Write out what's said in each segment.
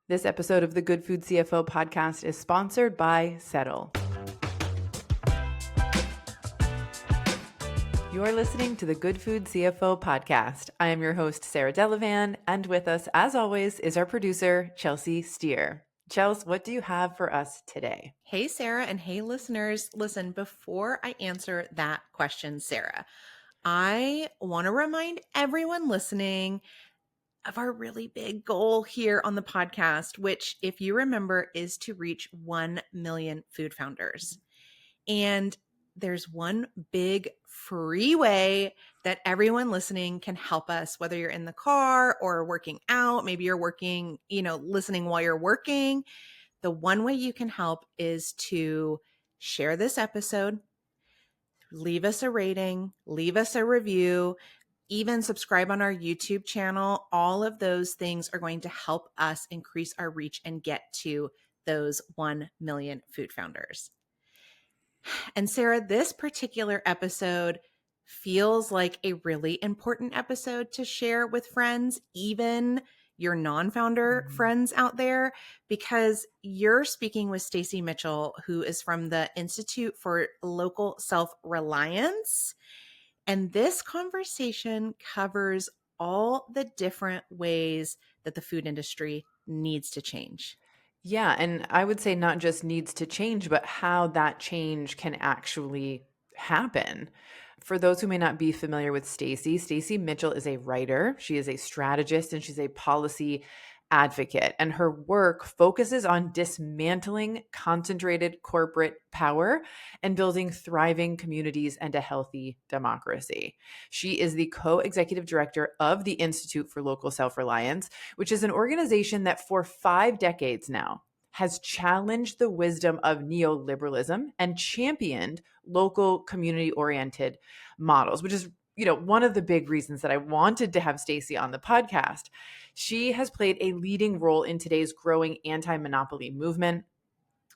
This episode of the Good Food CFO podcast is sponsored by Settle. You're listening to the Good Food CFO podcast. I am your host, Sarah Delevan, and with us, as always, is our producer, Chelsea Steer. Chels, what do you have for us today? Hey, Sarah, and hey, listeners. Listen, before I answer that question, Sarah, I want to remind everyone listening of our really big goal here on the podcast, which, if you remember, is to reach 1 million food founders. And there's one big free way that everyone listening can help us, whether you're in the car or working out, maybe you're working, listening while you're working. The one way you can help is to share this episode, leave us a rating, leave us a review, even subscribe on our YouTube channel. All of those things are going to help us increase our reach and get to those 1 million food founders. And Sarah, this particular episode feels like a really important episode to share with friends, even your non-founder friends out there, because you're speaking with Stacy Mitchell, who is from the Institute for Local Self-Reliance. And this conversation covers all the different ways that the food industry needs to change. Yeah, and I would say not just needs to change, but how that change can actually happen. For those who may not be familiar with Stacy Mitchell is a writer, she is a strategist, and she's a policy advocate. And her work focuses on dismantling concentrated corporate power and building thriving communities and a healthy democracy. She is the co-executive director of the Institute for Local Self-Reliance, which is an organization that for 5 decades now has challenged the wisdom of neoliberalism and championed local community-oriented models, which is one of the big reasons that I wanted to have Stacy on the podcast. She has played a leading role in today's growing anti-monopoly movement,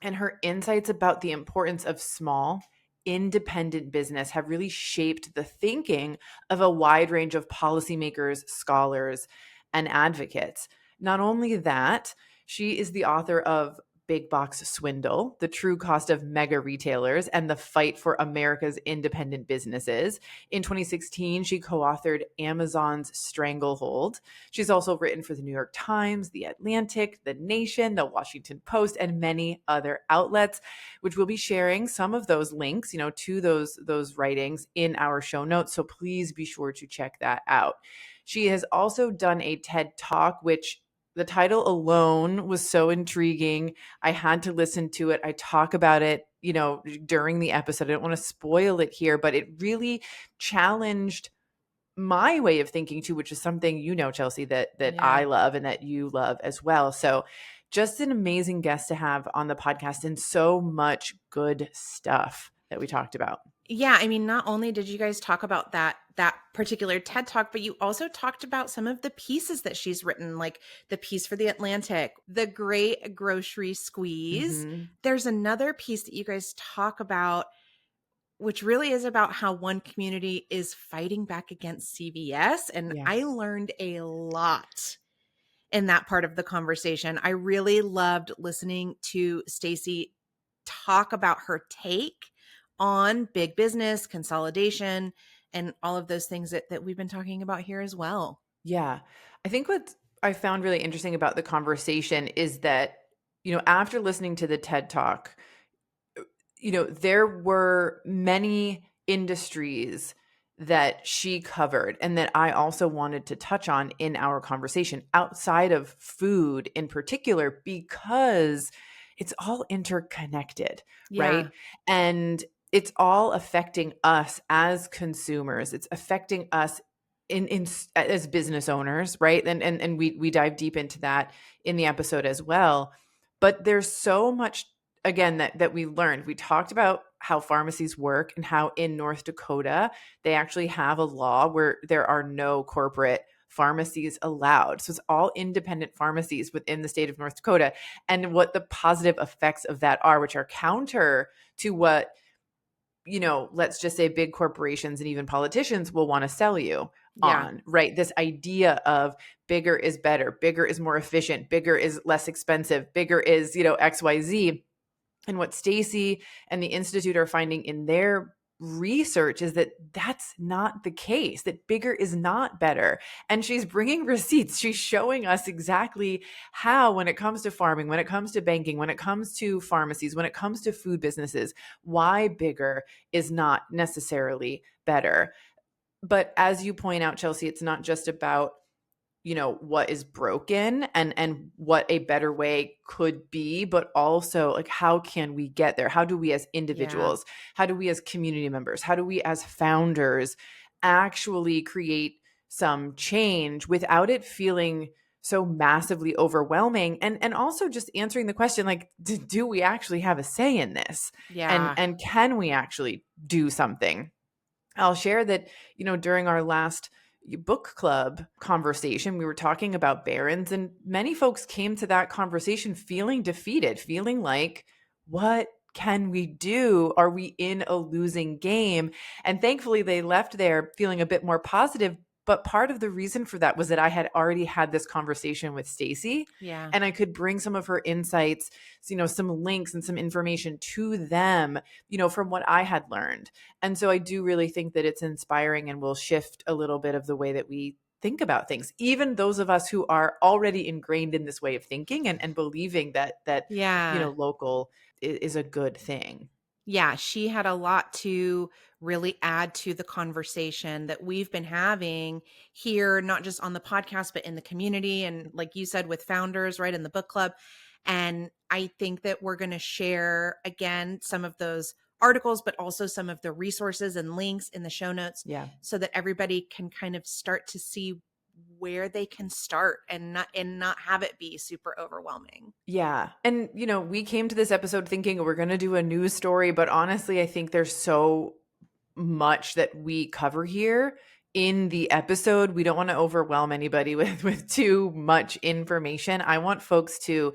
and her insights about the importance of small, independent business have really shaped the thinking of a wide range of policymakers, scholars, and advocates. Not only that, she is the author of Big Box Swindle, The True Cost of Mega Retailers and the Fight for America's Independent Businesses. In 2016, she co-authored Amazon's Stranglehold. She's also written for the New York Times, The Atlantic, The Nation, The Washington Post, and many other outlets, which we'll be sharing some of those links, to those writings in our show notes. So please be sure to check that out. She has also done a TED Talk, which the title alone was so intriguing. I had to listen to it. I talk about it, during the episode. I don't want to spoil it here, but it really challenged my way of thinking too, which is something, Chelsea, that Yeah. I love and that you love as well. So just an amazing guest to have on the podcast and so much good stuff that we talked about. Yeah, I mean, not only did you guys talk about that particular TED Talk, but you also talked about some of the pieces that she's written, like the piece for The Atlantic, The Great Grocery Squeeze. Mm-hmm. There's another piece that you guys talk about, which really is about how one community is fighting back against CVS. And Yeah. I learned a lot in that part of the conversation. I really loved listening to Stacy talk about her take on big business, consolidation, and all of those things that we've been talking about here as well. Yeah. I think what I found really interesting about the conversation is that, after listening to the TED Talk, there were many industries that she covered and that I also wanted to touch on in our conversation outside of food in particular, because it's all interconnected, right? And it's all affecting us as consumers. It's affecting us in as business owners, right? And we dive deep into that in the episode as well. But there's so much, again, that we learned. We talked about how pharmacies work and how in North Dakota, they actually have a law where there are no corporate pharmacies allowed. So it's all independent pharmacies within the state of North Dakota, and what the positive effects of that are, which are counter to what, let's just say big corporations and even politicians will want to sell you. Yeah. on, right? This idea of bigger is better, bigger is more efficient, bigger is less expensive, bigger is, XYZ. And what Stacy and the Institute are finding in their research is that that's not the case, that bigger is not better. And she's bringing receipts. She's showing us exactly how, when it comes to farming, when it comes to banking, when it comes to pharmacies, when it comes to food businesses, why bigger is not necessarily better. But as you point out, Chelsea, it's not just about what is broken and what a better way could be, but also like how can we get there? How do we as Yeah. individuals, how do we as community members, how do we as founders actually create some change without it feeling so massively overwhelming, and also just answering the question like, do we actually have a say in this, and Yeah. and can we actually do something? I'll share that, during our last book club conversation, we were talking about barons, and many folks came to that conversation feeling defeated, feeling like, what can we do? Are we in a losing game? And thankfully, they left there feeling a bit more positive. But part of the reason for that was that I had already had this conversation with Stacy, Yeah. and I could bring some of her insights, some links and some information to them, from what I had learned. And so I do really think that it's inspiring and will shift a little bit of the way that we think about things. Even those of us who are already ingrained in this way of thinking and believing that Yeah. local is a good thing. Yeah, she had a lot to really add to the conversation that we've been having here, not just on the podcast, but in the community. And like you said, with founders, right, in the book club. And I think that we're going to share again some of those articles, but also some of the resources and links in the show notes Yeah. so that everybody can kind of start to see where they can start and not have it be super overwhelming. Yeah. And, we came to this episode thinking we're going to do a news story, but honestly, I think there's so much that we cover here in the episode. We don't want to overwhelm anybody with too much information. I want folks to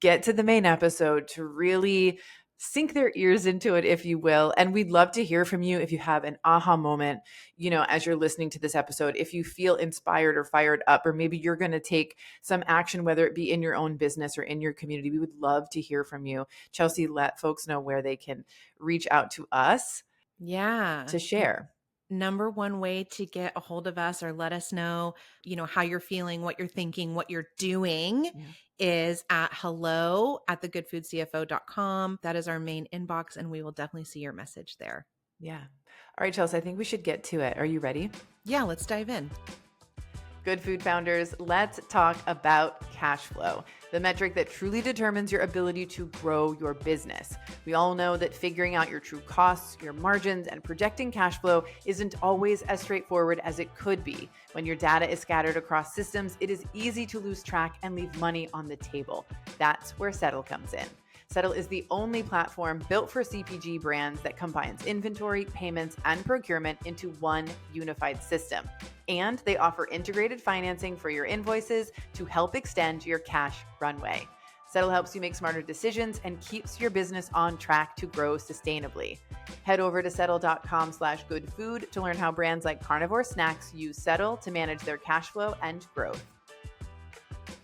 get to the main episode, to really sink their ears into it, if you will. And we'd love to hear from you if you have an aha moment, as you're listening to this episode, if you feel inspired or fired up, or maybe you're going to take some action, whether it be in your own business or in your community. We would love to hear from you. Chelsea, let folks know where they can reach out to us Yeah. to share. Number one way to get a hold of us or let us know, how you're feeling, what you're thinking, what you're doing Yeah. is at hello@thegoodfoodcfo.com. That is our main inbox, and we will definitely see your message there. Yeah. All right, Chelsea, I think we should get to it. Are you ready? Yeah, let's dive in. Good food founders, let's talk about cash flow, the metric that truly determines your ability to grow your business. We all know that figuring out your true costs, your margins, and projecting cash flow isn't always as straightforward as it could be. When your data is scattered across systems, it is easy to lose track and leave money on the table. That's where Settle comes in. Settle is the only platform built for CPG brands that combines inventory, payments, and procurement into one unified system. And they offer integrated financing for your invoices to help extend your cash runway. Settle helps you make smarter decisions and keeps your business on track to grow sustainably. Head over to settle.com/goodfood to learn how brands like Carnivore Snacks use Settle to manage their cash flow and growth.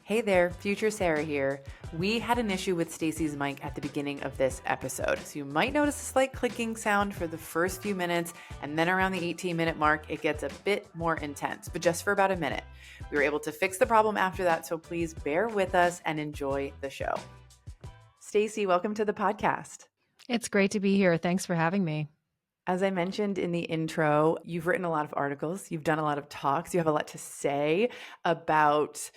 Hey there, Future Sarah here. We had an issue with Stacy's mic at the beginning of this episode, so you might notice a slight clicking sound for the first few minutes, and then around the 18-minute mark, it gets a bit more intense, but just for about a minute. We were able to fix the problem after that, so please bear with us and enjoy the show. Stacy, welcome to the podcast. It's great to be here. Thanks for having me. As I mentioned in the intro, you've written a lot of articles, you've done a lot of talks, you have a lot to say about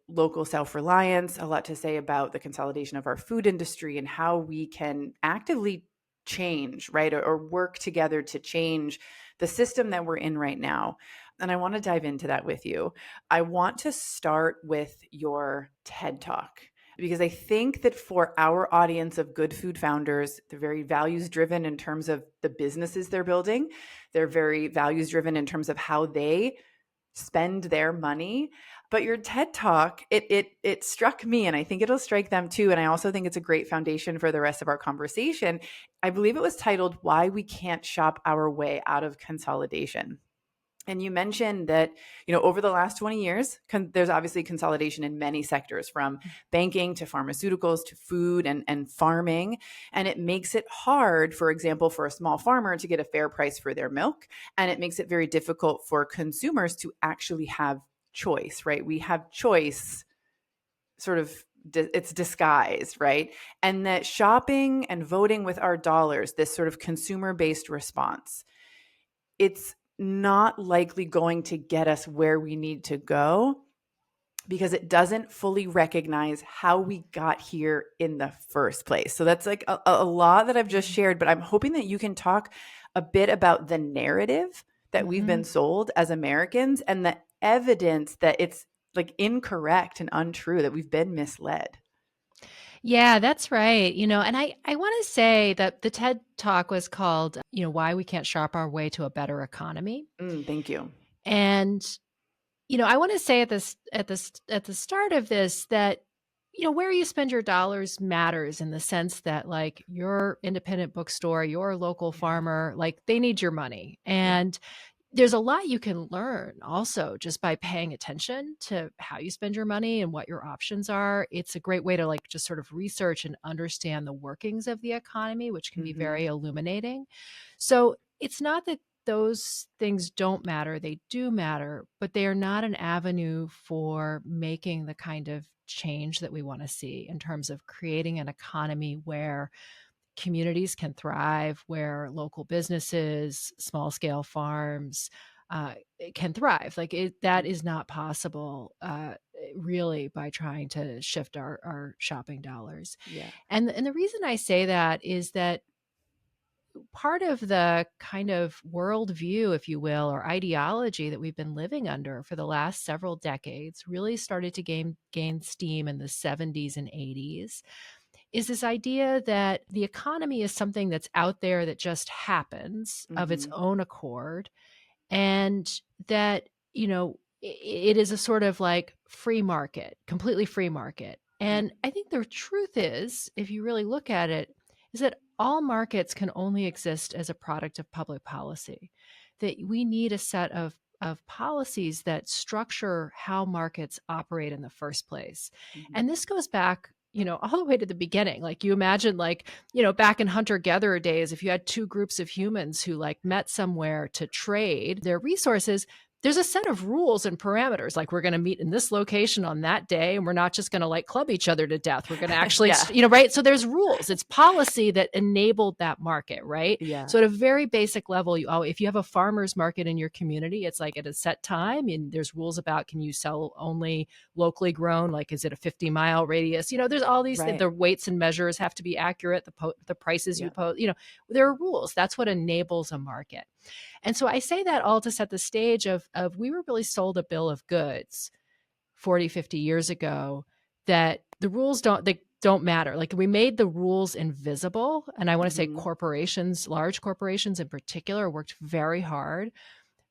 local self-reliance, a lot to say about the consolidation of our food industry and how we can actively change, right? Or work together to change the system that we're in right now. And I want to dive into that with you. I want to start with your TED Talk, because I think that for our audience of good food founders, they're very values driven in terms of the businesses they're building. They're very values driven in terms of how they spend their money. But your TED Talk, it struck me, and I think it'll strike them too. And I also think it's a great foundation for the rest of our conversation. I believe it was titled "Why We Can't Shop Our Way Out of Consolidation." And you mentioned that, over the last 20 years, there's obviously consolidation in many sectors, from banking to pharmaceuticals to food and farming. And it makes it hard, for example, for a small farmer to get a fair price for their milk. And it makes it very difficult for consumers to actually have choice, right? We have choice sort of, it's disguised, right? And that shopping and voting with our dollars, this sort of consumer-based response, it's not likely going to get us where we need to go because it doesn't fully recognize how we got here in the first place. So that's like a lot that I've just shared, but I'm hoping that you can talk a bit about the narrative that we've been sold as Americans and the evidence that it's like incorrect and untrue, that we've been misled. Yeah, that's right. And I want to say that the TED Talk was called, Why We Can't Shop Our Way to a Better Economy. Thank you. And, I want to say at the start of this that, where you spend your dollars matters, in the sense that, like, your independent bookstore, your local farmer, like, they need your money. Yeah. And there's a lot you can learn also just by paying attention to how you spend your money and what your options are. It's a great way to, like, just sort of research and understand the workings of the economy, which can be Mm-hmm. very illuminating. So it's not that those things don't matter, they do matter, but they are not an avenue for making the kind of change that we want to see in terms of creating an economy where communities can thrive, where local businesses, small scale farms can thrive. Like, that is not possible, really, by trying to shift our shopping dollars. Yeah. And the reason I say that is that part of the kind of worldview, if you will, or ideology that we've been living under for the last several decades really started to gain steam in the 70s and 80s, is this idea that the economy is something that's out there that just happens of its Mm-hmm. own accord, and that, it is a sort of like free market, completely free market. Yeah. And I think the truth is, if you really look at it, is that all markets can only exist as a product of public policy, that we need a set of policies that structure how markets operate in the first place. Mm-hmm. And this goes back, all the way to the beginning. Like, you imagine, like, back in hunter-gatherer days, if you had two groups of humans who, like, met somewhere to trade their resources, there's a set of rules and parameters. Like, we're going to meet in this location on that day, and we're not just going to, like, club each other to death. We're going to actually, Yeah. right? So there's rules. It's policy that enabled that market, right? Yeah. So at a very basic level, if you have a farmer's market in your community, it's like at a set time, and there's rules about, can you sell only locally grown? Like, is it a 50-mile radius? There's all these things. Right. The weights and measures have to be accurate. The prices Yeah. you post, there are rules. That's what enables a market. And so I say that all to set the stage of we were really sold a bill of goods 40, 50 years ago, that the rules don't matter. Like, we made the rules invisible. And I want to say Mm-hmm. corporations, large corporations in particular, worked very hard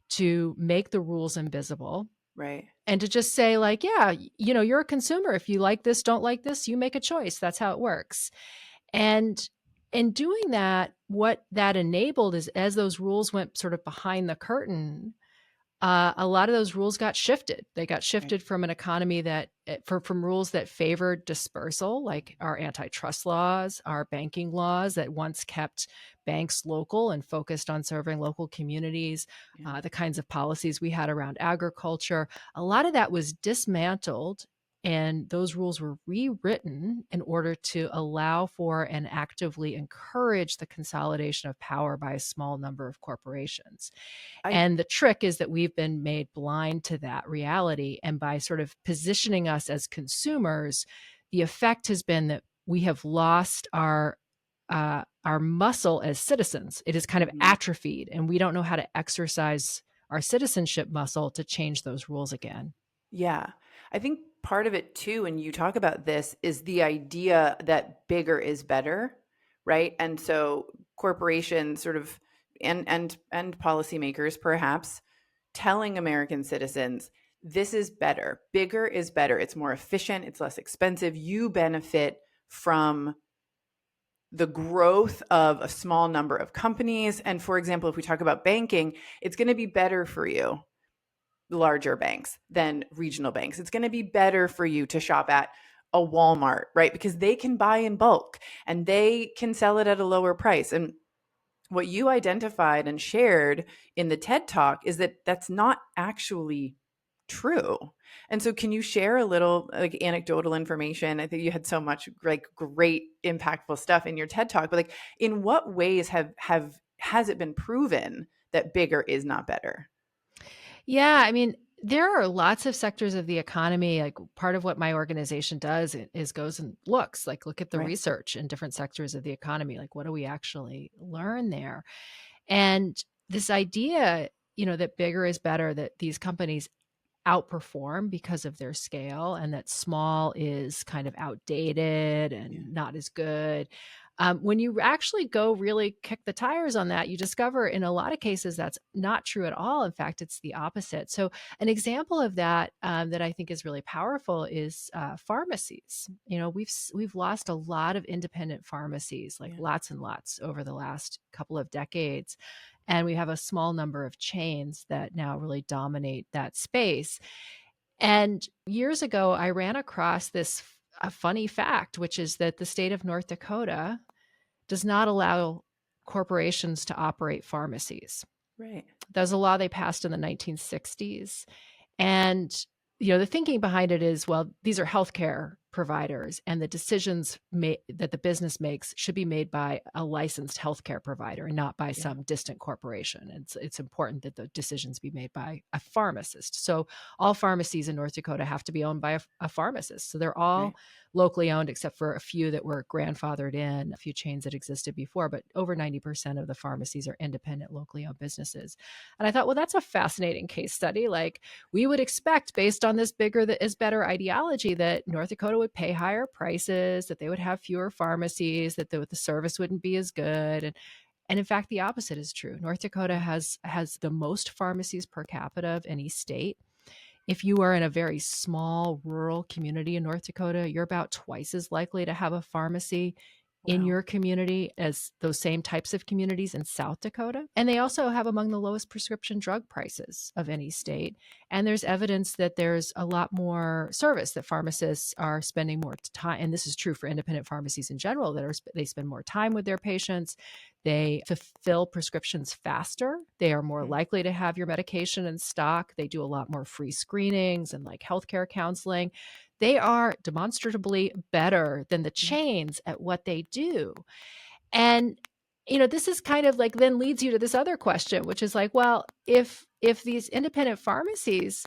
to make the rules invisible. Right. And to just say, like, yeah, you're a consumer. If you like this, don't like this, you make a choice. That's how it works. And in doing that, what that enabled is, as those rules went sort of behind the curtain, a lot of those rules got shifted. They got shifted from an economy from rules that favored dispersal, like our antitrust laws, our banking laws that once kept banks local and focused on serving local communities, Yeah. the kinds of policies we had around agriculture. A lot of that was dismantled, and those rules were rewritten in order to allow for and actively encourage the consolidation of power by a small number of corporations. I And the trick is that we've been made blind to that reality. And by sort of positioning us as consumers, the effect has been that we have lost our muscle as citizens. It is kind of Mhm. atrophied, and we don't know how to exercise our citizenship muscle to change those rules again. Yeah. I think part of it too, when you talk about this, is the idea that bigger is better, right? And so corporations sort of and policymakers perhaps telling American citizens, this is better. Bigger is better. It's more efficient, it's less expensive. You benefit from the growth of a small number of companies. And for example, if we talk about banking, it's going to be better for you, larger banks, than regional banks. It's going to be better for you to shop at a Walmart, right? Because they can buy in bulk and they can sell it at a lower price. And what you identified and shared in the TED Talk is that that's not actually true. And so can you share a little like anecdotal information? I think you had so much like great impactful stuff in your TED Talk, but like in what ways has it been proven that bigger is not better? Yeah, I mean, there are lots of sectors of the economy. Like part of what my organization does is goes and look at the Right. research in different sectors of the economy. Like, what do we actually learn there? And this idea, that bigger is better, that these companies outperform because of their scale, and that small is kind of outdated Yeah. and not as good. When you actually go really kick the tires on that, you discover in a lot of cases that's not true at all. In fact, it's the opposite. So, an example of that that I think is really powerful is pharmacies. We've lost a lot of independent pharmacies, like Yeah. lots and lots over the last couple of decades. And we have a small number of chains that now really dominate that space. And years ago, I ran across this a funny fact, which is that the state of North Dakota does not allow corporations to operate pharmacies. Right. That was a law they passed in the 1960s. And the thinking behind it is, well, these are healthcare providers, and the decisions that the business makes should be made by a licensed healthcare provider and not by Yeah. some distant corporation. And it's important that the decisions be made by a pharmacist. So all pharmacies in North Dakota have to be owned by a pharmacist. So they're all Right. locally owned, except for a few that were grandfathered in, a few chains that existed before. But over 90% of the pharmacies are independent, locally owned businesses. And I thought, well, that's a fascinating case study. Like, we would expect, based on this bigger that is better ideology, that North Dakota would pay higher prices, that they would have fewer pharmacies, that the service wouldn't be as good. And in fact, the opposite is true. North Dakota has the most pharmacies per capita of any state. If you are in a very small rural community in North Dakota, you're about twice as likely to have a pharmacy in Wow. your community as those same types of communities in South Dakota. And they also have among the lowest prescription drug prices of any state. And there's evidence that there's a lot more service, that pharmacists are spending more time. And this is true for independent pharmacies in general, they spend more time with their patients. They fulfill prescriptions faster. They are more likely to have your medication in stock. They do a lot more free screenings and like healthcare counseling. They are demonstrably better than the Yeah. chains at what they do. And this is kind of like then leads you to this other question, which is like, well, if these independent pharmacies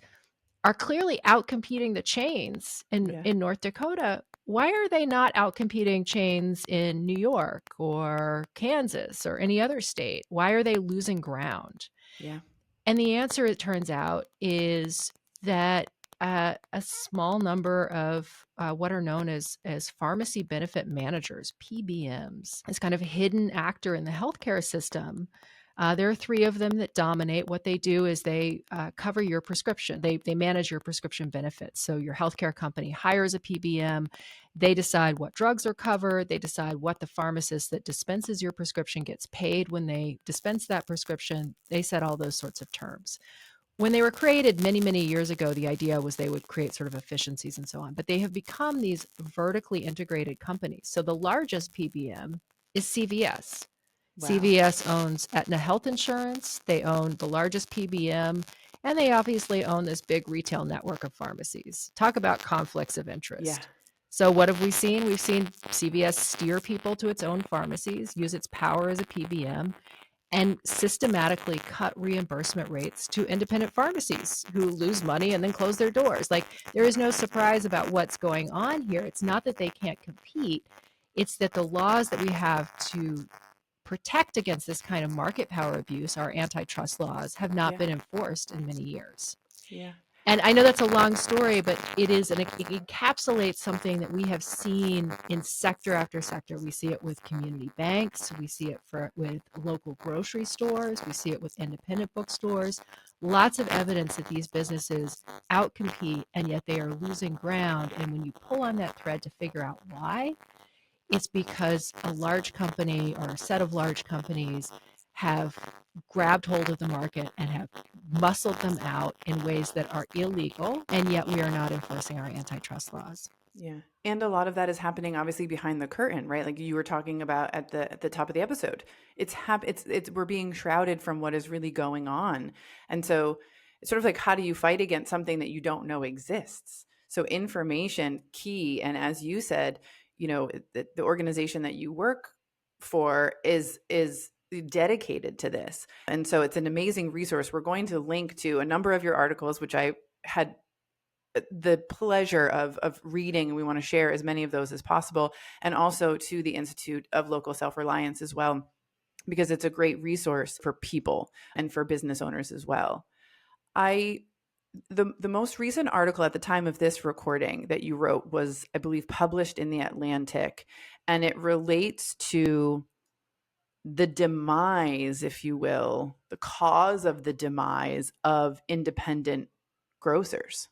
are clearly outcompeting the chains Yeah. in North Dakota, why are they not outcompeting chains in New York or Kansas or any other state? Why are they losing ground? Yeah. And the answer, it turns out, is that a small number of what are known as pharmacy benefit managers, PBMs, is kind of a hidden actor in the healthcare system. There are three of them that dominate. What they do is they cover your prescription. They manage your prescription benefits. So your healthcare company hires a PBM. They decide what drugs are covered. They decide what the pharmacist that dispenses your prescription gets paid when they dispense that prescription. They set all those sorts of terms. When they were created many, many years ago, the idea was they would create sort of efficiencies and so on. But they have become these vertically integrated companies. So the largest PBM is CVS. Wow. CVS owns Aetna Health Insurance. They own the largest PBM, and they obviously own this big retail network of pharmacies. Talk about conflicts of Yeah. interest. So what have we seen? We've seen CVS steer people to its own pharmacies, use its power as a PBM, and systematically cut reimbursement rates to independent pharmacies who lose money and then close their doors. Like, there is no surprise about what's going on here. It's not that they can't compete. It's that the laws that we have to protect against this kind of market power abuse, our antitrust laws, have not Yeah. been enforced in many years. Yeah. And I know that's a long story, but it encapsulates something that we have seen in sector after sector. We see it with community banks. We see it with local grocery stores. We see it with independent bookstores. Lots of evidence that these businesses outcompete, and yet they are losing ground. And when you pull on that thread to figure out why, It's because a large company or a set of large companies have grabbed hold of the market and have muscled them out in ways that are illegal, and yet we are not enforcing our antitrust laws. Yeah. And a lot of that is happening obviously behind the curtain, right? Like you were talking about at the top of the episode. It's we're being shrouded from what is really going on. And so it's sort of like, how do you fight against something that you don't know exists? So information key, and as you said, the organization that you work for is dedicated to this. And so it's an amazing resource. We're going to link to a number of your articles, which I had the pleasure of reading. We want to share as many of those as possible, and also to the Institute of Local Self-Reliance as well, because it's a great resource for people and for business owners as well. The most recent article at the time of this recording that you wrote was, I believe, published in the Atlantic, and it relates to the demise, if you will, the cause of the demise of independent grocers.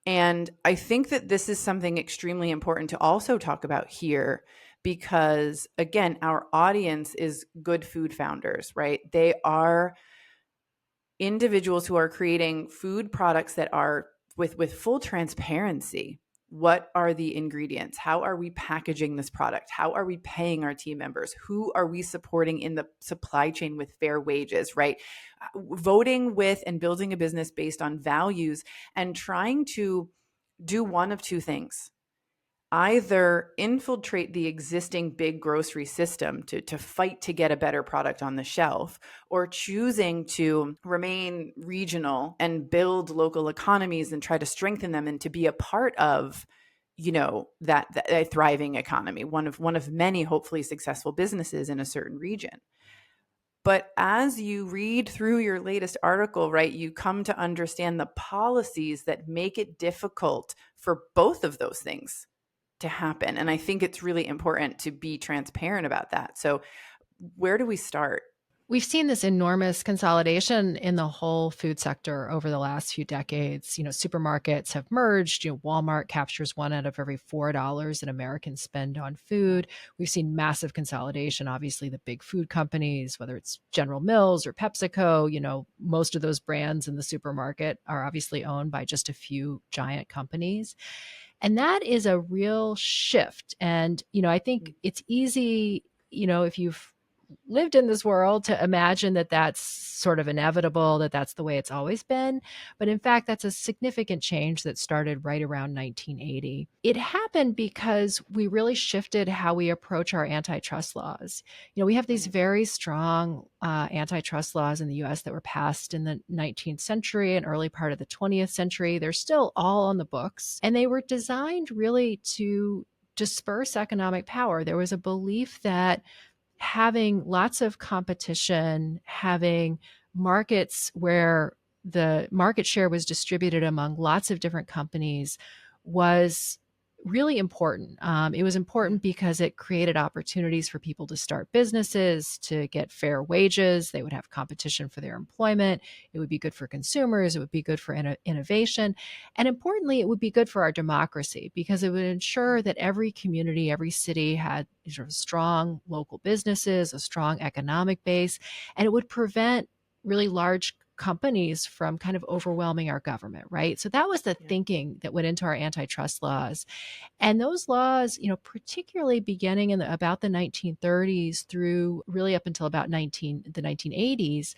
And I think that this is something extremely important to also talk about here because, again, our audience is good food founders, right? They are individuals who are creating food products that are with full transparency. What are the ingredients? How are we packaging this product? How are we paying our team members? Who are we supporting in the supply chain with fair wages, right? Voting with and building a business based on values and trying to do one of two things: either infiltrate the existing big grocery system to fight to get a better product on the shelf, or choosing to remain regional and build local economies and try to strengthen them and to be a part of that a thriving economy, one of many hopefully successful businesses in a certain region. But as you read through your latest article, right, you come to understand the policies that make it difficult for both of those things to happen. And I think it's really important to be transparent about that. So, where do we start? We've seen this enormous consolidation in the whole food sector over the last few decades. Supermarkets have merged. Walmart captures one out of every $4 that Americans spend on food. We've seen massive consolidation. Obviously, the big food companies, whether it's General Mills or PepsiCo, most of those brands in the supermarket are obviously owned by just a few giant companies. And that is a real shift. And, I think it's easy, if you've lived in this world, to imagine that that's sort of inevitable, that that's the way it's always been. But in fact, that's a significant change that started right around 1980. It happened because we really shifted how we approach our antitrust laws. We have these very strong antitrust laws in the US that were passed in the 19th century and early part of the 20th century. They're still all on the books, and they were designed really to disperse economic power. There was a belief that having lots of competition, having markets where the market share was distributed among lots of different companies was really important. It was important because it created opportunities for people to start businesses, to get fair wages. They would have competition for their employment. It would be good for consumers. It would be good for innovation. And importantly, it would be good for our democracy because it would ensure that every community, every city had sort of strong local businesses, a strong economic base, and it would prevent really large companies from kind of overwhelming our government, right? So that was the thinking that went into our antitrust laws. And those laws, particularly beginning in about the 1930s through really up until about the 1980s,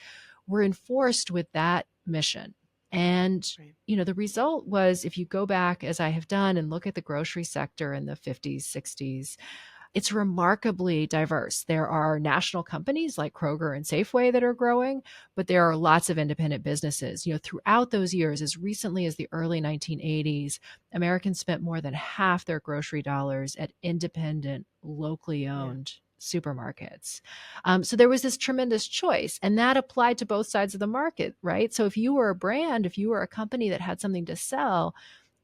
were enforced with that mission. And, the result was, if you go back, as I have done, and look at the grocery sector in the 50s, 60s, it's remarkably diverse. There are national companies like Kroger and Safeway that are growing, but there are lots of independent businesses. Throughout those years, as recently as the early 1980s, Americans spent more than half their grocery dollars at independent, locally owned supermarkets. So there was this tremendous choice, and that applied to both sides of the market, right? So if you were a brand, if you were a company that had something to sell,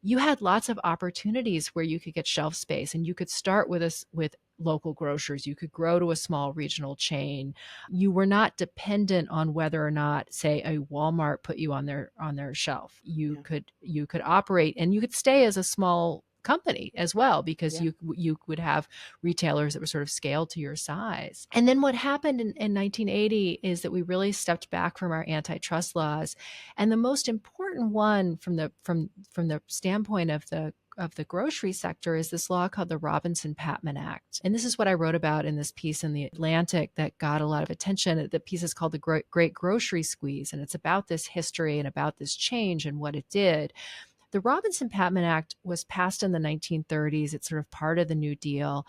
you had lots of opportunities where you could get shelf space, and you could start with local grocers. You could grow to a small regional chain. You were not dependent on whether or not, say, a Walmart put you on their shelf. You could operate, and you could stay as a small company as well, because Yeah. you would have retailers that were sort of scaled to your size. And then what happened in 1980 is that we really stepped back from our antitrust laws. And the most important one from the standpoint of the grocery sector is this law called the Robinson-Patman Act. And this is what I wrote about in this piece in the Atlantic that got a lot of attention. The piece is called The Great Grocery Squeeze, and it's about this history and about this change and what it did. The Robinson-Patman Act was passed in the 1930s. It's sort of part of the New Deal.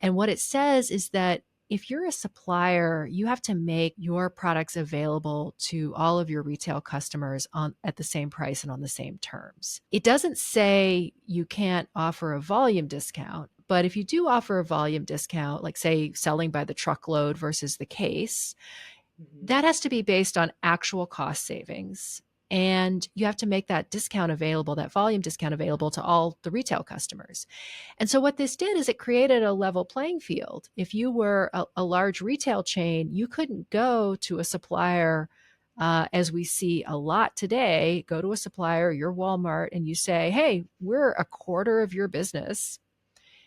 And what it says is that if you're a supplier, you have to make your products available to all of your retail customers at the same price and on the same terms. It doesn't say you can't offer a volume discount, but if you do offer a volume discount, like say selling by the truckload versus the case, Mm-hmm. that has to be based on actual cost savings. And you have to make that discount available, that volume discount available to all the retail customers. And so what this did is it created a level playing field. If you were a large retail chain, you couldn't go to a supplier, as we see a lot today, go to a supplier, your Walmart, and you say, hey, we're a quarter of your business.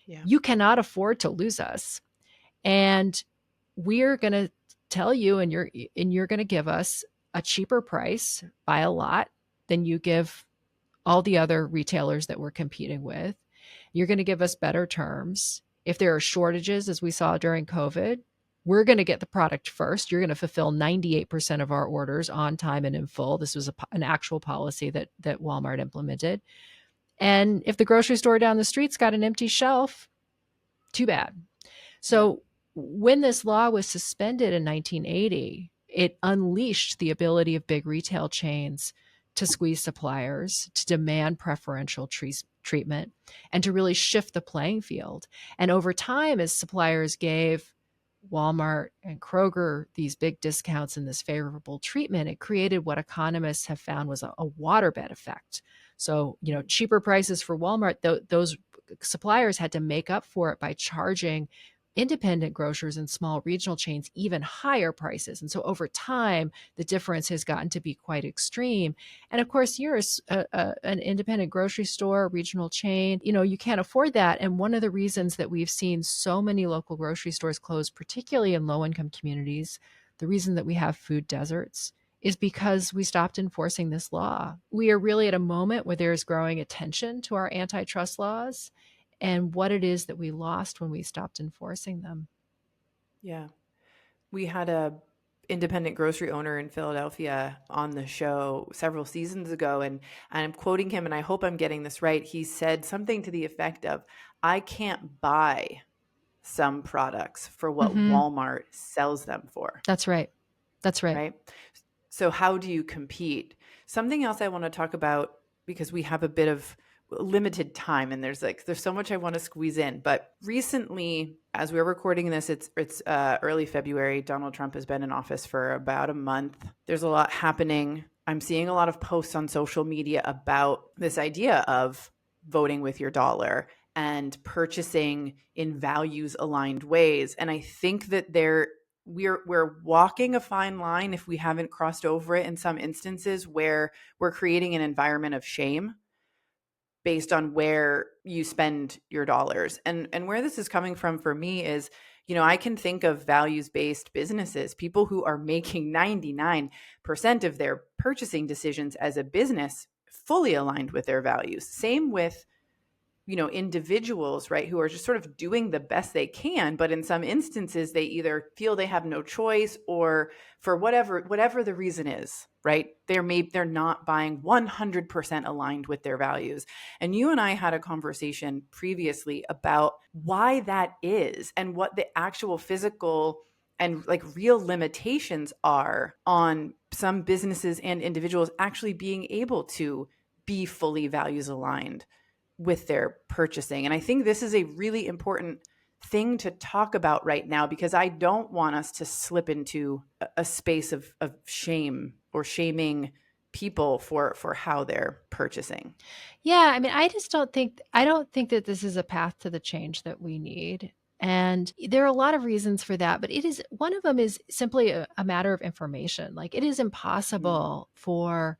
Yeah. You cannot afford to lose us. And we're going to tell you, and you're going to give us a cheaper price by a lot than you give all the other retailers that we're competing with. You're going to give us better terms. If there are shortages, as we saw during COVID, we're going to get the product first. You're going to fulfill 98% of our orders on time and in full. This was an actual policy that Walmart implemented. And if the grocery store down the street's got an empty shelf, too bad. Yeah. So when this law was suspended in 1980, it unleashed the ability of big retail chains to squeeze suppliers, to demand preferential treatment, and to really shift the playing field. And over time, as suppliers gave Walmart and Kroger these big discounts and this favorable treatment, it created what economists have found was a waterbed effect. So, cheaper prices for Walmart, those suppliers had to make up for it by charging independent grocers and small regional chains even higher prices. And so over time, the difference has gotten to be quite extreme. And of course, you're an independent grocery store, regional chain, you can't afford that. And one of the reasons that we've seen so many local grocery stores close, particularly in low-income communities, the reason that we have food deserts is because we stopped enforcing this law. We are really at a moment where there's growing attention to our antitrust laws and what it is that we lost when we stopped enforcing them. Yeah. We had a independent grocery owner in Philadelphia on the show several seasons ago, and I'm quoting him, and I hope I'm getting this right. He said something to the effect of, I can't buy some products for what Walmart sells them for. That's right. That's right. Right? So how do you compete? Something else I want to talk about, because we have a bit of limited time and there's so much I want to squeeze in. But recently, as we're recording this, it's early February. Donald Trump has been in office for about a month. There's a lot happening. I'm seeing a lot of posts on social media about this idea of voting with your dollar and purchasing in values aligned ways. And I think that we're walking a fine line, if we haven't crossed over it in some instances, where we're creating an environment of shame based on where you spend your dollars. And where this is coming from for me is, I can think of values-based businesses, people who are making 99% of their purchasing decisions as a business fully aligned with their values. Same with individuals, right, who are just sort of doing the best they can, but in some instances they either feel they have no choice, or for whatever the reason is, right, they're not buying 100% aligned with their values. And you and I had a conversation previously about why that is and what the actual physical and real limitations are on some businesses and individuals actually being able to be fully values aligned with their purchasing. And I think this is a really important thing to talk about right now, because I don't want us to slip into a space of shame or shaming people for how they're purchasing. Yeah, I mean, I don't think that this is a path to the change that we need. And there are a lot of reasons for that, but one of them is simply a matter of information. Like, it is impossible for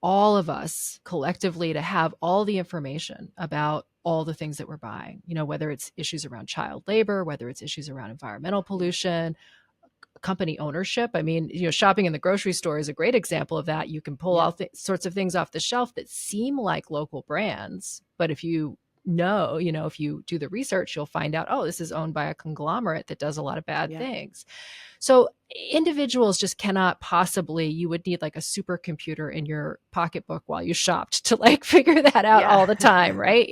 all of us collectively, to have all the information about all the things that we're buying, whether it's issues around child labor, whether it's issues around environmental pollution, company ownership. I mean, shopping in the grocery store is a great example of that. You can pull all sorts of things off the shelf that seem like local brands, but if you if you do the research, you'll find out, oh, this is owned by a conglomerate that does a lot of bad things. So individuals just cannot possibly, you would need like a supercomputer in your pocketbook while you shopped to like figure that out all the time, right?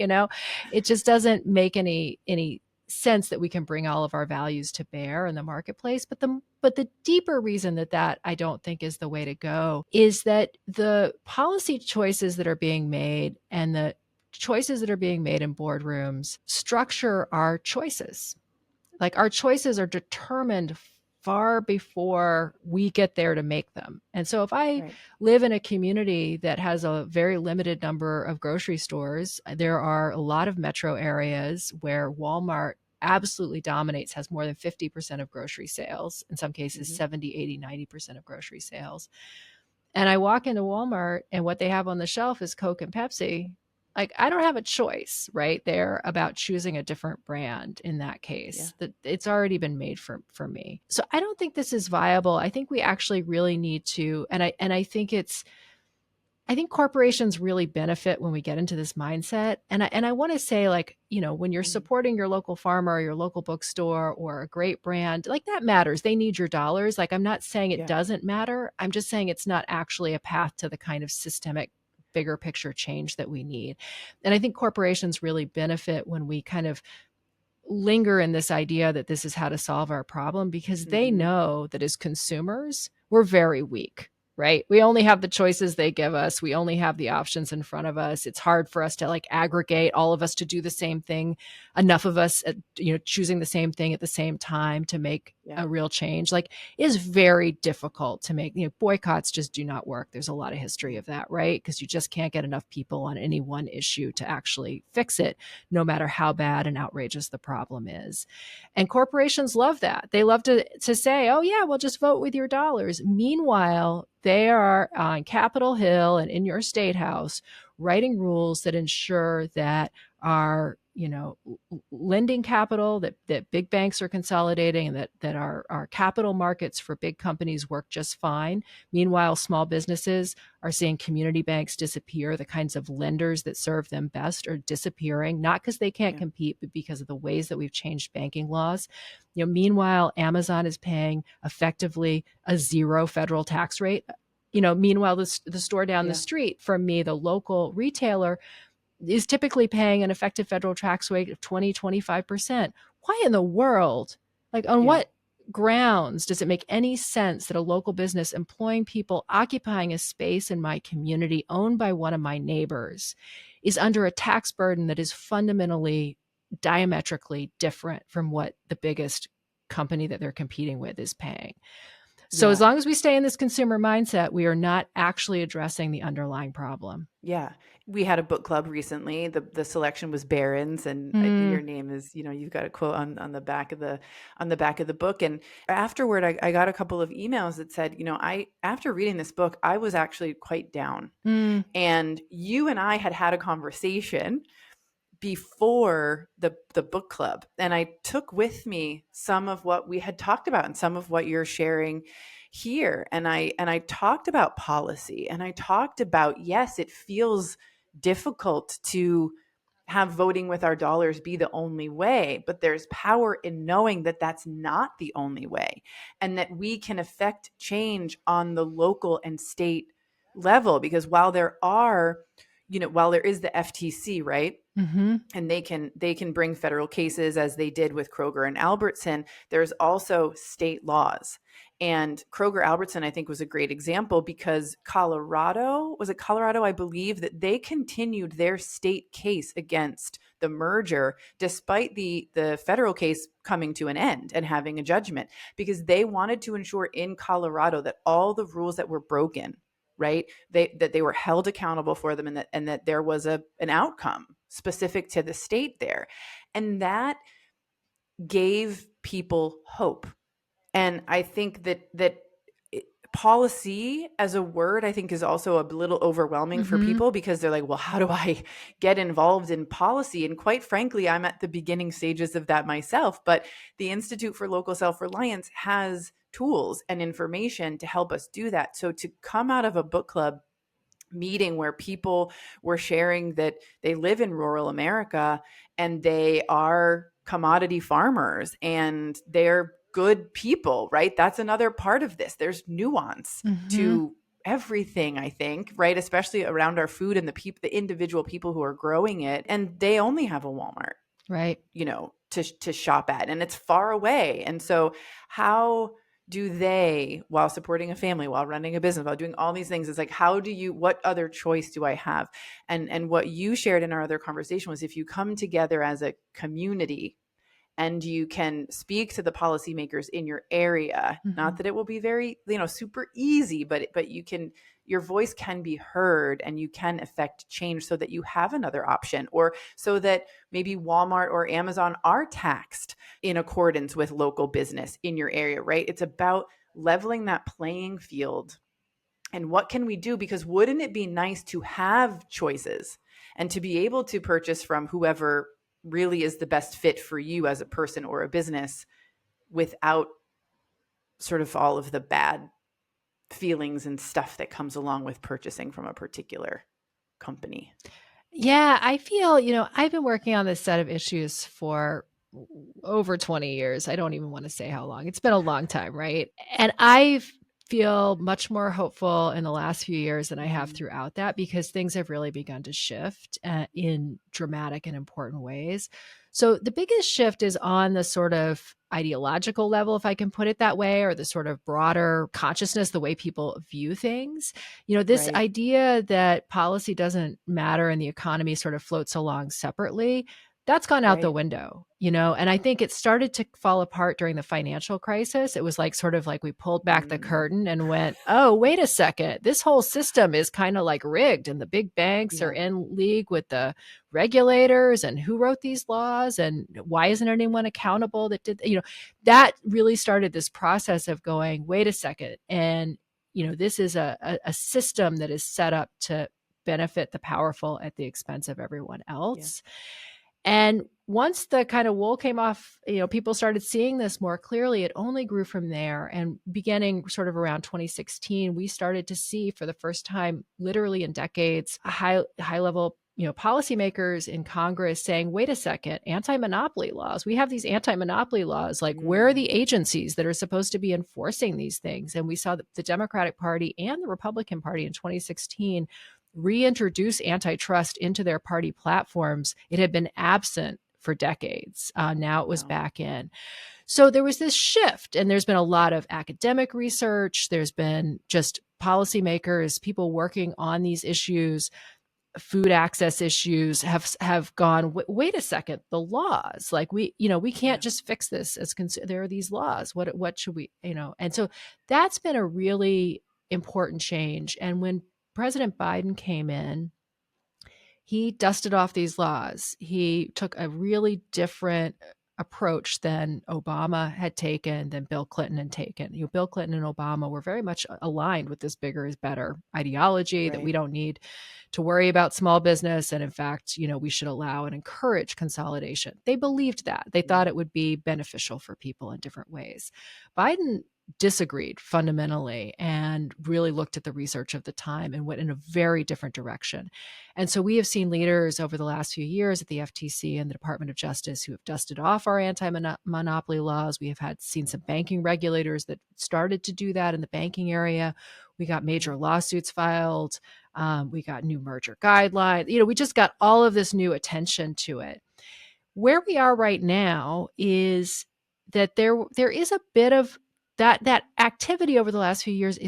It just doesn't make any sense that we can bring all of our values to bear in the marketplace. But the deeper reason that I don't think is the way to go is that the policy choices that are being made and the choices that are being made in boardrooms structure our choices. Like our choices are determined far before we get there to make them. And so if I live in a community that has a very limited number of grocery stores, there are a lot of metro areas where Walmart absolutely dominates, has more than 50% of grocery sales, in some cases 70, 80, 90% of grocery sales. And I walk into Walmart and what they have on the shelf is Coke and Pepsi. Like I don't have a choice right there about choosing a different brand in that case. That it's already been made for me. So I don't think this is viable. I think we actually really need to, and I think corporations really benefit when we get into this mindset. And I want to say, like, when you're supporting your local farmer or your local bookstore or a great brand, like that matters. They need your dollars. Like, I'm not saying it doesn't matter. I'm just saying it's not actually a path to the kind of systemic, bigger picture change that we need. And I think corporations really benefit when we kind of linger in this idea that this is how to solve our problem, because they know that as consumers, we're very weak. Right? We only have the choices they give us. We only have the options in front of us. It's hard for us to like aggregate all of us to do the same thing. Enough of us, choosing the same thing at the same time to make a real change. Like, it is very difficult to make, boycotts just do not work. There's a lot of history of that, right? Because you just can't get enough people on any one issue to actually fix it, no matter how bad and outrageous the problem is. And corporations love that. They love to say, oh yeah, well, just vote with your dollars. Meanwhile, they are on Capitol Hill and in your state house writing rules that ensure that our, lending capital, that big banks are consolidating, and that our capital markets for big companies work just fine. Meanwhile, small businesses are seeing community banks disappear. The kinds of lenders that serve them best are disappearing, not because they can't compete, but because of the ways that we've changed banking laws. Meanwhile, Amazon is paying effectively a zero federal tax rate. Meanwhile, the store down the street from me, the local retailer, is typically paying an effective federal tax rate of 20, 25%. Why in the world? Like, on what grounds does it make any sense that a local business employing people, occupying a space in my community owned by one of my neighbors, is under a tax burden that is fundamentally diametrically different from what the biggest company that they're competing with is paying? So as long as we stay in this consumer mindset, we are not actually addressing the underlying problem. Yeah. We had a book club recently. The selection was Barron's, and your name is, you've got a quote on the back of the book. And afterward, I got a couple of emails that said, after reading this book, I was actually quite down. And you and I had a conversation before the book club, and I took with me some of what we had talked about and some of what you're sharing here. And I talked about policy, and I talked about, yes, it feels difficult to have voting with our dollars be the only way, but there's power in knowing that that's not the only way, and that we can affect change on the local and state level. Because while there is the FTC, right? And they can bring federal cases, as they did with Kroger and Albertson, there's also state laws. And Kroger Albertson, I think, was a great example, because Colorado, I believe, that they continued their state case against the merger despite the federal case coming to an end and having a judgment, because they wanted to ensure in Colorado that all the rules that were broken, right, that they were held accountable for them, and that there was an outcome specific to the state there. And that gave people hope. And I think that policy as a word, I think, is also a little overwhelming for Mm-hmm. people because they're like, well, how do I get involved in policy? And quite frankly, I'm at the beginning stages of that myself. But the Institute for Local Self-Reliance has tools and information to help us do that. So to come out of a book club meeting where people were sharing that they live in rural America and they are commodity farmers and they're good people, right? That's another part of this. There's nuance Mm-hmm. to everything, I think, right? Especially around our food and the individual people who are growing it, and they only have a Walmart, Right. to shop at, and it's far away. And so how do they, while supporting a family, while running a business, while doing all these things, it's like, what other choice do I have? And what you shared in our other conversation was, if you come together as a community and you can speak to the policymakers in your area, Mm-hmm. not that it will be very, super easy, but your voice can be heard and you can affect change so that you have another option, or so that maybe Walmart or Amazon are taxed in accordance with local business in your area, right? It's about leveling that playing field. And what can we do? Because wouldn't it be nice to have choices and to be able to purchase from whoever really is the best fit for you as a person or a business, without sort of all of the bad feelings and stuff that comes along with purchasing from a particular company? Yeah, I feel, I've been working on this set of issues for over 20 years. I don't even want to say how long. It's been a long time, right? And I feel much more hopeful in the last few years than I have Mm-hmm. throughout that, because things have really begun to shift in dramatic and important ways. So the biggest shift is on the sort of ideological level, if I can put it that way, or the sort of broader consciousness, the way people view things. This Right. idea that policy doesn't matter and the economy sort of floats along separately, that's gone out the Right. window, and I think it started to fall apart during the financial crisis. It was like sort of like we pulled back the Mm. curtain and went, oh, wait a second, this whole system is kind of like rigged, and the big banks are Yeah. in league with the regulators, and who wrote these laws, and why isn't anyone accountable that did, that really started this process of going, wait a second. And this is a system that is set up to benefit the powerful at the expense of everyone Yeah. else. And once the kind of wool came off, people started seeing this more clearly. It only grew from there. And beginning sort of around 2016, we started to see for the first time, literally in decades, high level policymakers in Congress saying, wait a second, anti-monopoly laws. We have these anti-monopoly laws. Like, where are Mm. the agencies that are supposed to be enforcing these things? And we saw that the Democratic Party and the Republican Party in 2016 reintroduce antitrust into their party platforms. It had been absent for decades. Now it was Wow. back in. So there was this shift, and there's been a lot of academic research. There's been just policymakers, people working on these issues, food access issues have gone, wait a second, the laws, like we can't Yeah. just fix this as there are these laws. What should we, and so that's been a really important change. And when President Biden came in, he dusted off these laws. He took a really different approach than Obama had taken, than Bill Clinton had taken. Bill Clinton and Obama were very much aligned with this bigger is better ideology, that we Right. don't need to worry about small business. And in fact, we should allow and encourage consolidation. They believed that. They Yeah. thought it would be beneficial for people in different ways. Biden disagreed fundamentally and really looked at the research of the time and went in a very different direction. And so we have seen leaders over the last few years at the FTC and the Department of Justice who have dusted off our anti-monopoly laws. We have seen some banking regulators that started to do that in the banking area. We got major lawsuits filed. We got new merger guidelines. We just got all of this new attention to it. Where we are right now is that there is a bit of that activity over the last few years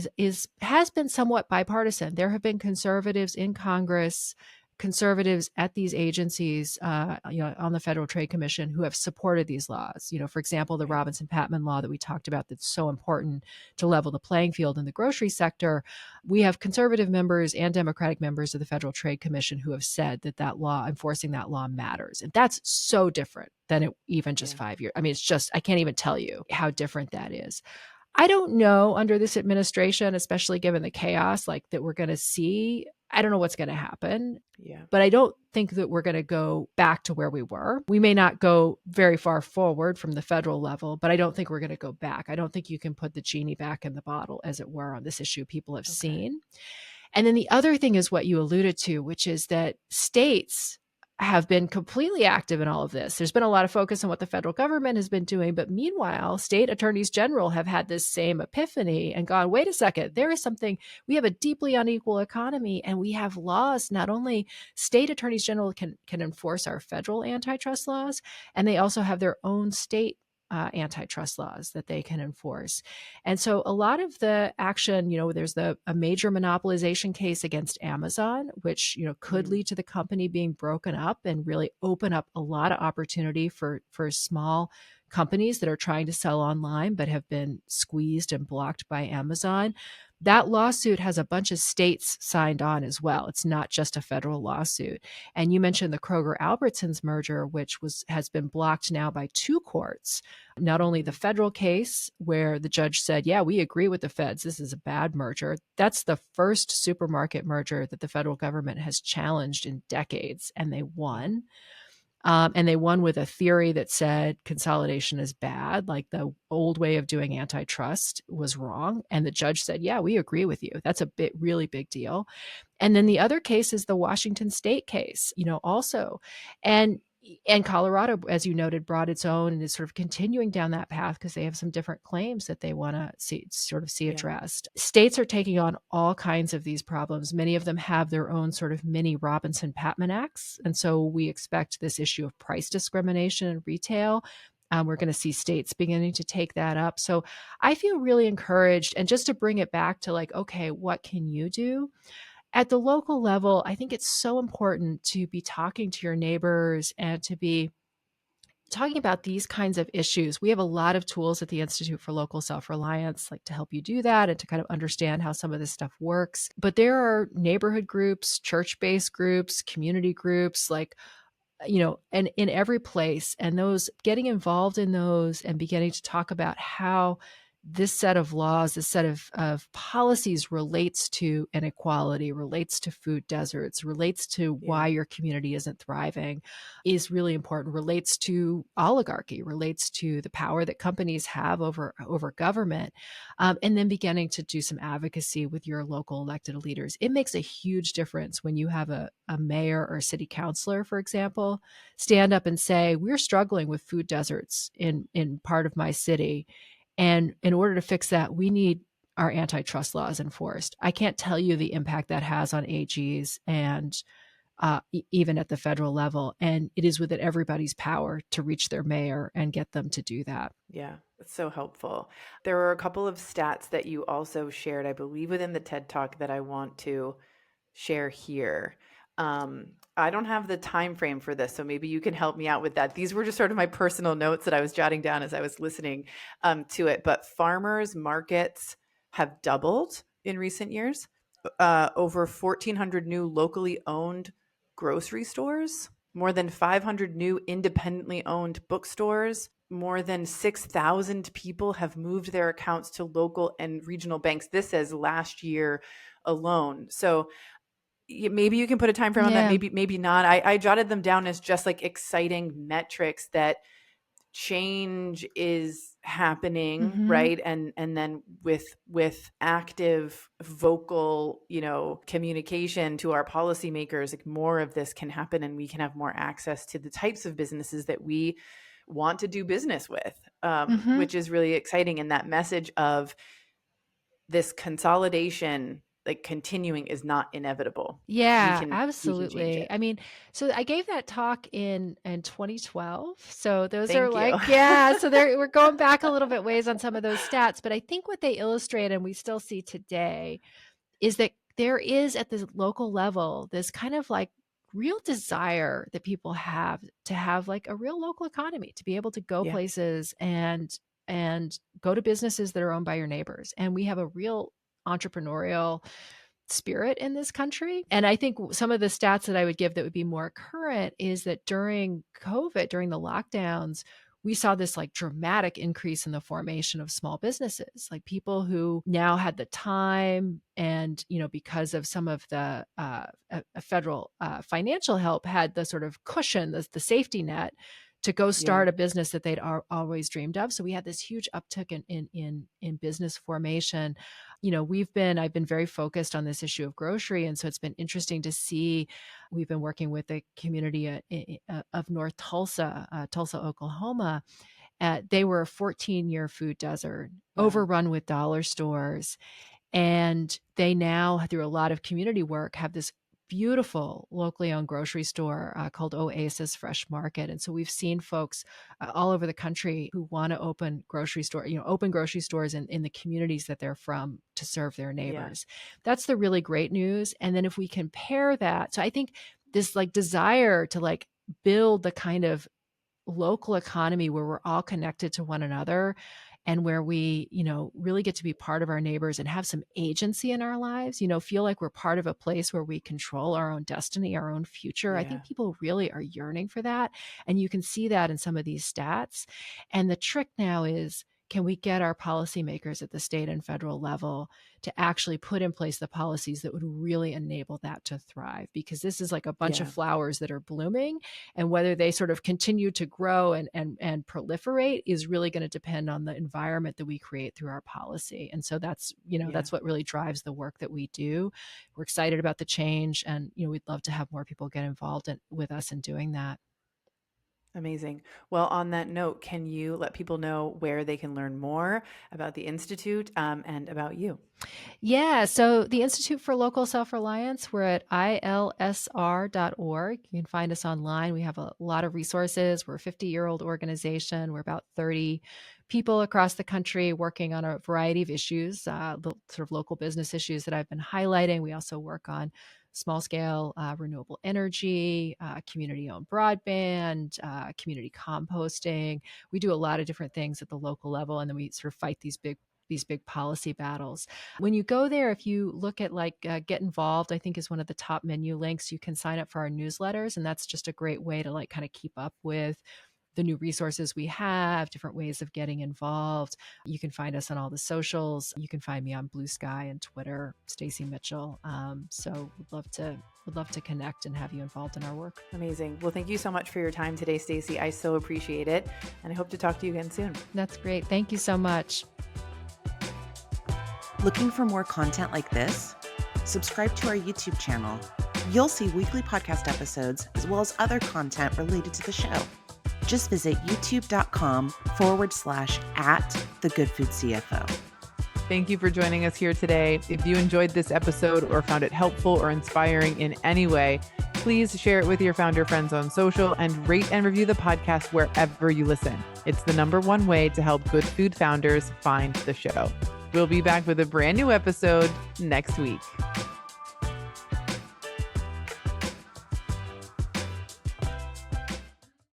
has been somewhat bipartisan. There have been conservatives in Congress, conservatives at these agencies, on the Federal Trade Commission, who have supported these laws. For example, the Right. Robinson-Patman law that we talked about, that's so important to level the playing field in the grocery sector. We have conservative members and Democratic members of the Federal Trade Commission who have said that law, enforcing that law, matters. And that's so different than even just Yeah. 5 years. I mean, it's just, I can't even tell you how different that is. I don't know under this administration, especially given the chaos like that we're going to see. I don't know what's going to happen, Yeah. but I don't think that we're going to go back to where we were. We may not go very far forward from the federal level, but I don't think we're going to go back. I don't think you can put the genie back in the bottle, as it were, on this issue people have Okay. seen. And then the other thing is what you alluded to, which is that states have been completely active in all of this. There's been a lot of focus on what the federal government has been doing, but meanwhile, state attorneys general have had this same epiphany and gone, wait a second, there is something, we have a deeply unequal economy and we have laws. Not only state attorneys general can enforce our federal antitrust laws, and they also have their own state antitrust laws that they can enforce. And so a lot of the action, there's a major monopolization case against Amazon, which, could Mm. lead to the company being broken up and really open up a lot of opportunity for small companies that are trying to sell online but have been squeezed and blocked by Amazon. That lawsuit has a bunch of states signed on as well. It's not just a federal lawsuit. And you mentioned the Kroger-Albertsons merger, which has been blocked now by two courts. Not only the Mm. federal case where the judge said, yeah, we agree with the feds, this is a bad merger. That's the first supermarket merger that the federal government has challenged in decades, and they Wow. won. And they won with a theory that said consolidation is bad, like the old way of doing antitrust was wrong. And the judge said, yeah, we agree with you. That's a really big deal. And then the other case is the Washington State case, also. And Colorado, as you noted, brought its own and is sort of continuing down that path because they have some different claims that they want to see Yeah. addressed. States are taking on all kinds of these problems. Many of them have their own sort of mini Robinson-Patman Acts. And so we expect this issue of price discrimination in retail. We're going to see states beginning to take that up. So I feel really encouraged. And just to bring it back to like, okay, what can you do? At the local level, I think it's so important to be talking to your neighbors and to be talking about these kinds of issues. We have a lot of tools at the Institute for Local Self-Reliance, like to help you do that and to kind of understand how some of this stuff works. But there are neighborhood groups, church-based groups, community groups, like and in every place, and those getting involved in those and beginning to talk about how this set of laws, this set of policies relates to inequality, relates to food deserts, relates to Yeah. why your community isn't thriving is really important, relates to oligarchy, relates to the power that companies have over government, and then beginning to do some advocacy with your local elected leaders. It makes a huge difference when you have a mayor or a city councilor, for example, stand up and say, we're struggling with food deserts in part of my city. And in order to fix that, we need our antitrust laws enforced. I can't tell you the impact that has on AGs and even at the federal level. And it is within everybody's power to reach their mayor and get them to do that. Yeah, it's so helpful. There were a couple of stats that you also shared, I believe, within the TED Talk that I want to share here. I don't have the time frame for this, so maybe you can help me out with that. These were just sort of my personal notes that I was jotting down as I was listening to it. But farmers markets have doubled in recent years. Over 1,400 new locally owned grocery stores, more than 500 new independently owned bookstores, more than 6,000 people have moved their accounts to local and regional banks. This says last year alone. So maybe you can put a time frame on that. Yeah. Maybe not. I jotted them down as just like exciting metrics that change is happening, Mm-hmm. right? And then with active vocal, communication to our policymakers, like more of this can happen and we can have more access to the types of businesses that we want to do business with, Mm-hmm. which is really exciting. And that message of this consolidation, like continuing, is not inevitable. Yeah, We can change absolutely. it. I mean, so I gave that talk in 2012. So those are Thank you. like, yeah, so we're going back a little bit ways on some of those stats, but I think what they illustrate and we still see today is that there is at the local level this kind of like real desire that people have to have like a real local economy, to be able to go Yeah. places and go to businesses that are owned by your neighbors. And we have a real entrepreneurial spirit in this country. And I think some of the stats that I would give that would be more current is that during COVID, during the lockdowns, we saw this like dramatic increase in the formation of small businesses, like people who now had the time and, because of some of the federal financial help, had the sort of cushion, the safety net to go start a business that they'd always dreamed of. So we had this huge uptick in business formation. I've been very focused on this issue of grocery. And so it's been interesting to see, we've been working with the community of North Tulsa, Oklahoma. They were a 14-year food desert, overrun with dollar stores. And they now, through a lot of community work, have this beautiful locally owned grocery store called Oasis Fresh Market. And so we've seen folks all over the country who want to open grocery stores in the communities that they're from to serve their neighbors. That's the really great news. And then if we compare that, so I think this like desire to like build the kind of local economy where we're all connected to one another and where we, really get to be part of our neighbors and have some agency in our lives, feel like we're part of a place where we control our own destiny, our own future. I think people really are yearning for that. And you can see that in some of these stats. And the trick now is, can we get our policymakers at the state and federal level to actually put in place the policies that would really enable that to thrive? Because this is like a bunch of flowers that are blooming, and whether they sort of continue to grow and proliferate is really going to depend on the environment that we create through our policy. And so that's, that's what really drives the work that we do. We're excited about the change, and, we'd love to have more people get involved with us in doing that. Amazing. Well, on that note, can you let people know where they can learn more about the Institute and about you? Yeah. So the Institute for Local Self-Reliance, we're at ilsr.org. You can find us online. We have a lot of resources. We're a 50-year-old organization. We're about 30 people across the country working on a variety of issues, the sort of local business issues that I've been highlighting. We also work on small-scale renewable energy, community-owned broadband, community composting. We do a lot of different things at the local level, and then we sort of fight these big policy battles. When you go there, if you look at get involved, I think is one of the top menu links. You can sign up for our newsletters, and that's just a great way to like kind of keep up with the new resources we have, different ways of getting involved. You can find us on all the socials. You can find me on Blue Sky and Twitter, Stacy Mitchell. So would love to connect and have you involved in our work. Amazing. Well, thank you so much for your time today, Stacy. I so appreciate it. And I hope to talk to you again soon. That's great. Thank you so much. Looking for more content like this? Subscribe to our YouTube channel. You'll see weekly podcast episodes as well as other content related to the show. Just visit youtube.com/@thegoodfoodcfo. Thank you for joining us here today. If you enjoyed this episode or found it helpful or inspiring in any way, please share it with your founder friends on social and rate and review the podcast wherever you listen. It's the #1 way to help good food founders find the show. We'll be back with a brand new episode next week.